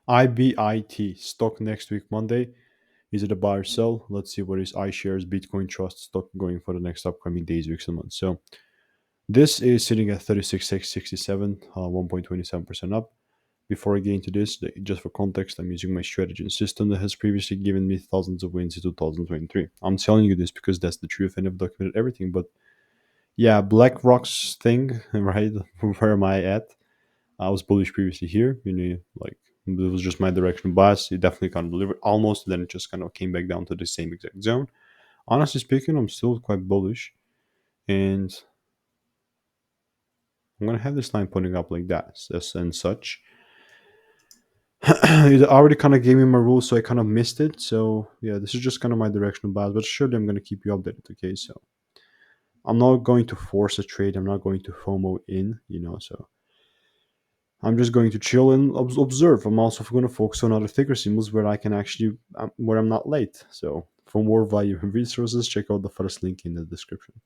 IBIT stock next week Monday. Is it a buy or sell? Let's see what is iShares Bitcoin Trust stock going for the next upcoming days, weeks, and months. So this is sitting at 36,667, 1.27% up. Before I get into this, just for context, I'm using my strategy and system that has previously given me thousands of wins in 2023. I'm telling you this because that's the truth and I've documented everything. But yeah, BlackRock's thing, right? Where am I at? I was bullish previously here. Like it was just my direction bias. It definitely kind of delivered almost. Then it just kind of came back down to the same exact zone. Honestly speaking, I'm still quite bullish, and I'm gonna have this line putting up like that, and such. It already kind of gave me my rules, so I kind of missed it. So yeah, this is just kind of my directional bias, but surely I'm gonna keep you updated. Okay, so I'm not going to force a trade. I'm not going to FOMO in. So I'm just going to chill and observe. I'm also going to focus on other thicker symbols where I can actually, where I'm not late. So for more value and resources, check out the first link in the description.